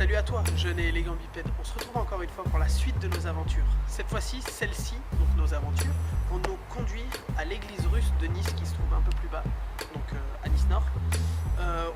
Salut à toi, jeune et élégant bipède. On se retrouve encore une fois pour la suite de nos aventures. Cette fois-ci, celle-ci, donc nos aventures, vont nous conduire à l'église russe de Nice qui se trouve un peu plus bas, donc à Nice Nord.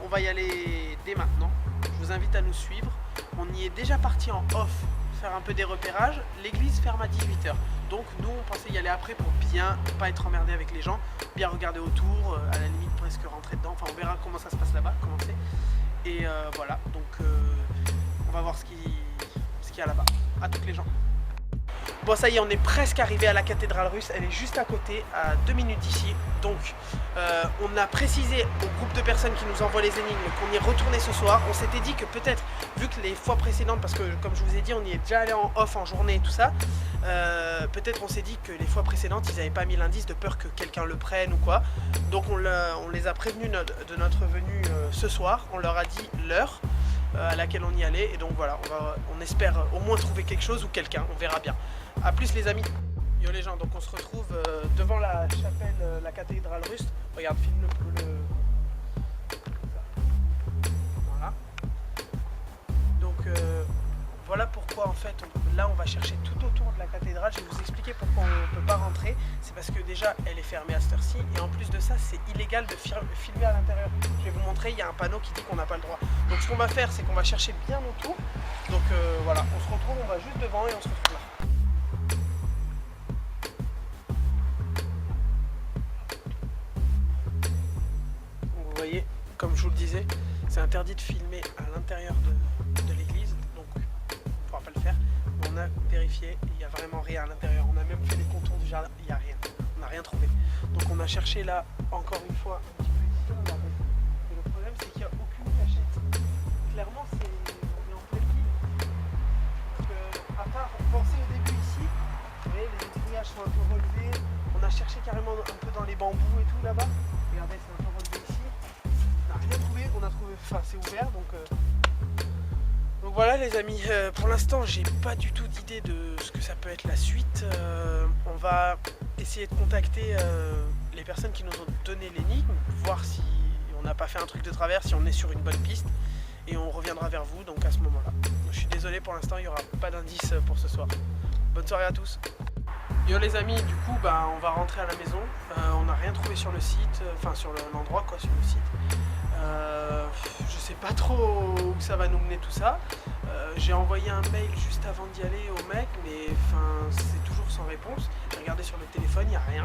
On va y aller dès maintenant. Je vous invite à nous suivre. On y est déjà parti en off, faire un peu des repérages. L'église ferme à 18 h. Donc nous, on pensait y aller après pour bien pas être emmerdé avec les gens, bien regarder autour, à la limite presque rentrer dedans. Enfin, on verra comment ça se passe là-bas, comment c'est. Et voilà, donc on va voir ce qu'il y a là-bas. À toutes les gens. Bon, ça y est, on est presque arrivé à la cathédrale russe. Elle est juste à côté, à 2 minutes d'ici. Donc, on a précisé au groupe de personnes qui nous envoient les énigmes qu'on y retournait ce soir. On s'était dit que peut-être, vu que les fois précédentes, parce que comme je vous ai dit, on y est déjà allé en off en journée et tout ça, peut-être on s'est dit que les fois précédentes, ils n'avaient pas mis l'indice de peur que quelqu'un le prenne ou quoi. Donc on les a prévenus de notre venue ce soir. On leur a dit l'heure à laquelle on y allait. Et donc voilà, on espère au moins trouver quelque chose ou quelqu'un. On verra bien. A plus les amis. Yo les gens, donc on se retrouve devant la chapelle, la cathédrale russe. Regarde, filme le... Voilà. Donc voilà pourquoi en fait, là on va chercher tout autour de la cathédrale. Je vais vous expliquer pourquoi on ne peut pas rentrer. C'est parce que déjà elle est fermée à cette heure-ci. Et en plus de ça, c'est illégal de filmer à l'intérieur. Je vais vous montrer, il y a un panneau qui dit qu'on n'a pas le droit. Donc ce qu'on va faire, c'est qu'on va chercher bien autour. Donc voilà, on se retrouve, on va juste devant et on se retrouve là. Vous voyez, comme je vous le disais, c'est interdit de filmer à l'intérieur de l'église, donc on ne pourra pas le faire. On a vérifié, il n'y a vraiment rien à l'intérieur. On a même fait les contours du jardin, il n'y a rien. On n'a rien trouvé. Donc on a cherché là, encore une fois, un petit peu ici, regardez. Et le problème, c'est qu'il n'y a aucune cachette. Clairement, on est en pleine ville. Donc à part penser au début ici, vous voyez, les étriages sont un peu relevés. On a cherché carrément un peu dans les bambous et tout là-bas. Regardez, c'est un peu relevé ici. On n'a rien trouvé, on a trouvé, enfin c'est ouvert donc voilà les amis, pour l'instant j'ai pas du tout d'idée de ce que ça peut être la suite. On va essayer de contacter les personnes qui nous ont donné l'énigme, voir si on n'a pas fait un truc de travers, si on est sur une bonne piste, et on reviendra vers vous donc à ce moment là. Je suis désolé, pour l'instant il n'y aura pas d'indice pour ce soir. Bonne soirée à tous. Yo les amis, du coup on va rentrer à la maison. On n'a rien trouvé sur le site, enfin sur l'endroit quoi, sur le site. Je sais pas trop où ça va nous mener tout ça. J'ai envoyé un mail juste avant d'y aller au mec, mais c'est toujours sans réponse. J'ai regardé sur le téléphone, il n'y a rien.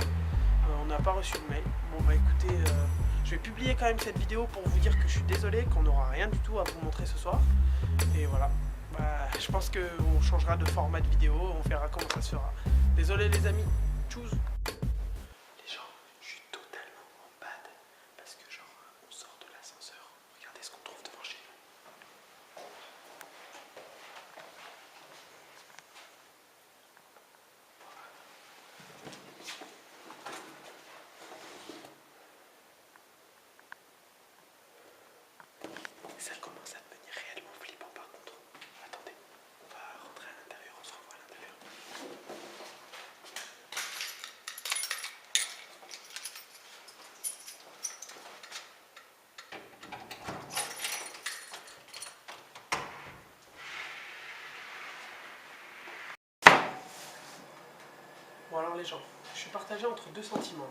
On n'a pas reçu le mail. Bon bah écoutez, je vais publier quand même cette vidéo pour vous dire que je suis désolé, qu'on n'aura rien du tout à vous montrer ce soir. Et voilà. Je pense qu'on changera de format de vidéo, on verra comment ça se fera. Désolé les amis, tchuss. Les gens, je suis totalement en bad parce que genre on sort de l'ascenseur. Regardez ce qu'on trouve devant chez nous. Ça commence à devenir réellement flippant par contre. Attendez, on va rentrer à l'intérieur, on se revoit à l'intérieur. Bon alors les gens, je suis partagé entre deux sentiments.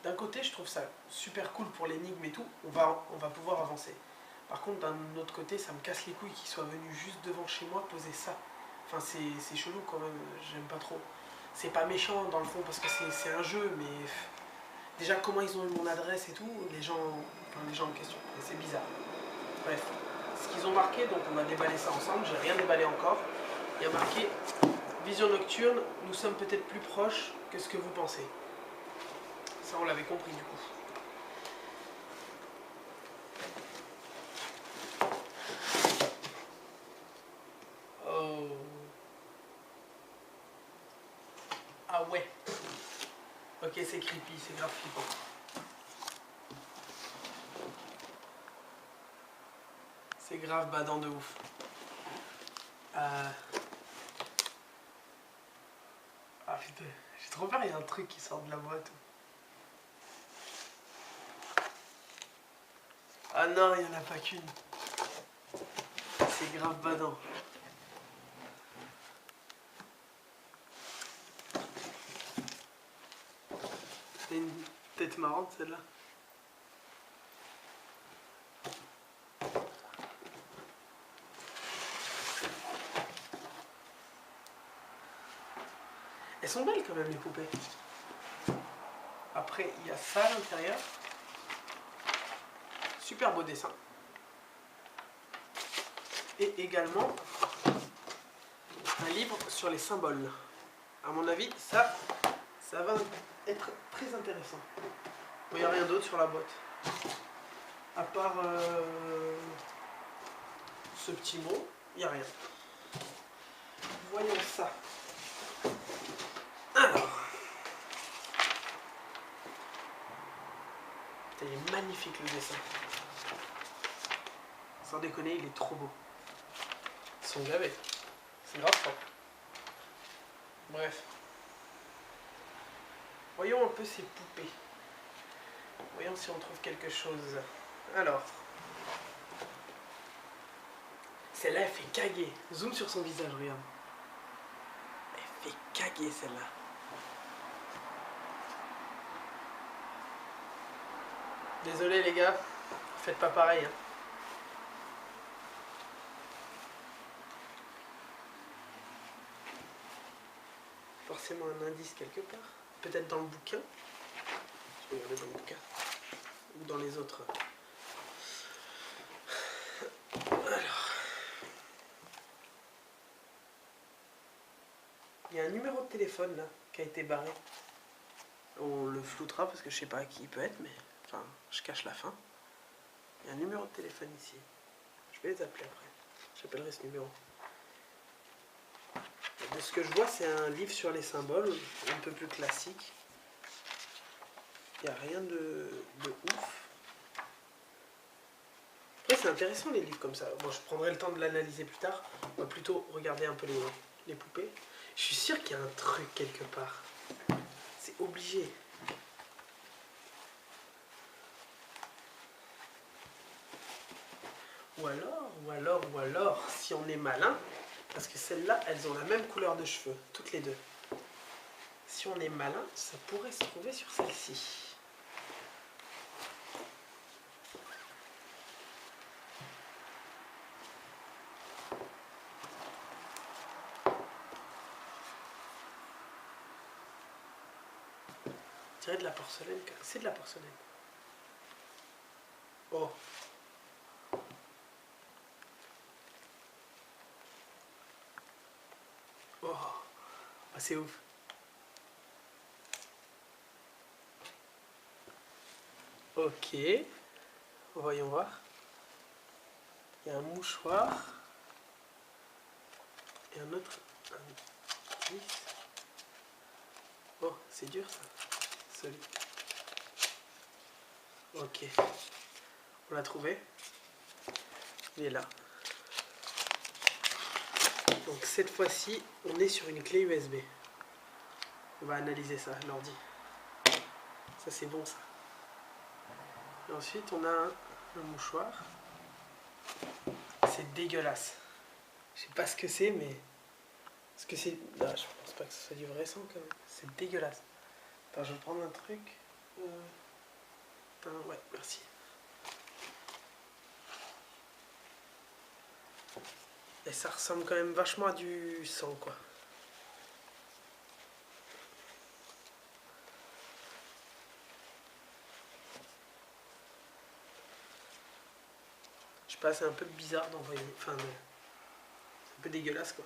D'un côté, je trouve ça super cool pour l'énigme et tout, on va pouvoir avancer. Par contre, d'un autre côté, ça me casse les couilles qu'ils soient venus juste devant chez moi poser ça. Enfin, c'est chelou quand même, j'aime pas trop. C'est pas méchant dans le fond parce que c'est un jeu, mais déjà comment ils ont eu mon adresse et tout, les gens en question, c'est bizarre. Bref, ce qu'ils ont marqué, donc on va déballer ça ensemble, j'ai rien déballé encore. Il y a marqué vision nocturne, nous sommes peut-être plus proches que ce que vous pensez. Ça on l'avait compris du coup. Oh. Ah ouais. Ok, c'est creepy, c'est grave flippant. C'est grave badant de ouf. Ah putain, j'ai trop peur, il y a un truc qui sort de la boîte. Ah non, il n'y en a pas qu'une. c'est grave badant. C'est une tête marrante celle-là. Elles sont belles quand même les poupées. Après il y a ça à l'intérieur. Super beau dessin. Et également un livre sur les symboles. À mon avis, ça va être très intéressant. Il n'y a rien d'autre sur la boîte. À part ce petit mot, il n'y a rien. Voyons ça. Alors. Putain, il est magnifique le dessin. Sans déconner, il est trop beau. Ils sont gavés. C'est grave fort. Bref. Voyons un peu ces poupées. Voyons si on trouve quelque chose. Alors. Celle-là, elle fait caguer. Zoom sur son visage, regarde. Elle fait caguer, celle-là. Désolé, les gars. Faites pas pareil, hein. Forcément un indice quelque part. Peut-être dans le bouquin. Je vais regarder dans le bouquin. Ou dans les autres. Alors. Il y a un numéro de téléphone là qui a été barré. On le floutera parce que je sais pas qui il peut être, mais enfin, je cache la fin. Il y a un numéro de téléphone ici. Je vais les appeler après. J'appellerai ce numéro. De ce que je vois, c'est un livre sur les symboles, un peu plus classique. Il n'y a rien de ouf. Après, c'est intéressant les livres comme ça. Bon, je prendrai le temps de l'analyser plus tard. On va plutôt regarder un peu les poupées. Je suis sûr qu'il y a un truc quelque part. C'est obligé. Ou alors, si on est malin, parce que celles-là, elles ont la même couleur de cheveux, toutes les deux. Si on est malin, ça pourrait se trouver sur celle-ci. On dirait de la porcelaine. C'est de la porcelaine. Oh. Oh. Ah, c'est ouf. Ok. Voyons voir. Il y a un mouchoir. Et un autre. Oh, c'est dur ça. Solide. Ok. On l'a trouvé. Il est là. Donc cette fois-ci, on est sur une clé USB. On va analyser ça, l'ordi. Ça c'est bon ça. Et ensuite on a un mouchoir. C'est dégueulasse. Je sais pas ce que c'est, mais... Est-ce que c'est... Non, je pense pas que ce soit du vrai sang quand même. C'est dégueulasse. Attends, je vais prendre un truc. Ouais, merci. Et ça ressemble quand même vachement à du sang, quoi. Je sais pas, c'est un peu bizarre d'envoyer. Enfin, c'est un peu dégueulasse, quoi.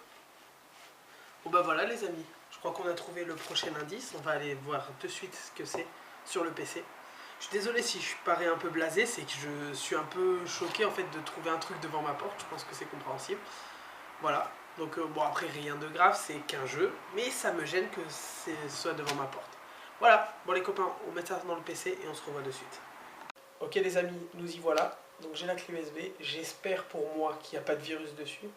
Bon bah voilà les amis, je crois qu'on a trouvé le prochain indice. On va aller voir de suite ce que c'est sur le PC. Je suis désolé si je parais un peu blasé, c'est que je suis un peu choqué en fait de trouver un truc devant ma porte. Je pense que c'est compréhensible. Voilà, donc bon après rien de grave, c'est qu'un jeu, mais ça me gêne que ce soit devant ma porte. Voilà, bon les copains, on met ça dans le PC et on se revoit de suite. Ok les amis, nous y voilà. Donc j'ai la clé USB, j'espère pour moi qu'il n'y a pas de virus dessus.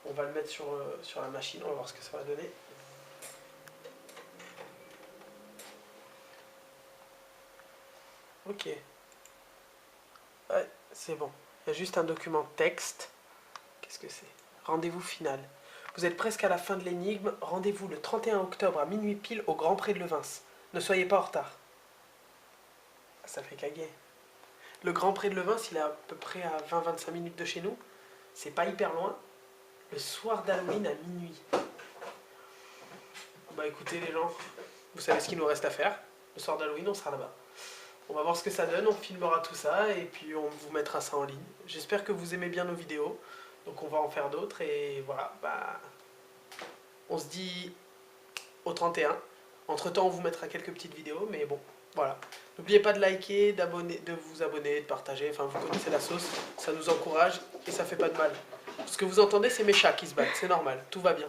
On va le mettre sur la machine, on va voir ce que ça va donner. Ok. Ouais, c'est bon. Il y a juste un document texte Qu'est-ce que c'est? Rendez-vous final. Vous êtes presque à la fin de l'énigme. Rendez-vous le 31 octobre à minuit pile au Grand Pré de Levins. Ne soyez pas en retard. Ça fait caguer. Le Grand Pré de Levins, il est à peu près à 20-25 minutes de chez nous. C'est pas hyper loin. Le soir d'Halloween à minuit. Bah écoutez les gens, vous savez ce qu'il nous reste à faire. Le soir d'Halloween, on sera là-bas. On va voir ce que ça donne, on filmera tout ça et puis on vous mettra ça en ligne. J'espère que vous aimez bien nos vidéos. Donc on va en faire d'autres et voilà, bah, on se dit au 31. Entre temps on vous mettra quelques petites vidéos, mais bon, voilà. N'oubliez pas de liker, d'abonner, de vous abonner, de partager, enfin vous connaissez la sauce, ça nous encourage et ça fait pas de mal. Ce que vous entendez c'est mes chats qui se battent, c'est normal, tout va bien.